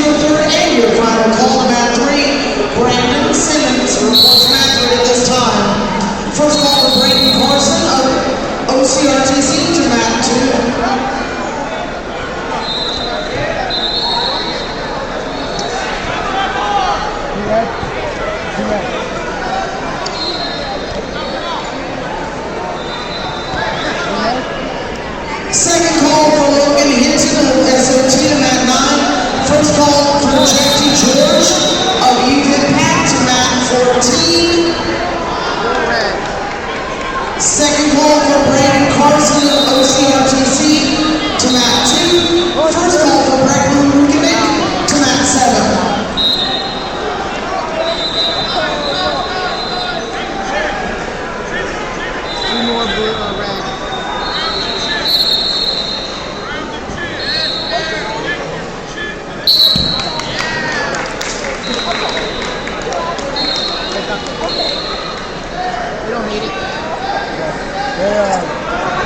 your third and your final call to mat 3. Brandon Simmons reports mat 3 at this time. First call for Brandon Carson of OCRTC to mat 2. Second call for Logan Hinton of SOT to mat 9. First call for Jackie George of UVimpact to mat 14. Second call for Brandon Carson of OCRTC to mat 2. First call for Brandon Rukic to mat 7. More blue or red. We don't need it. Yeah.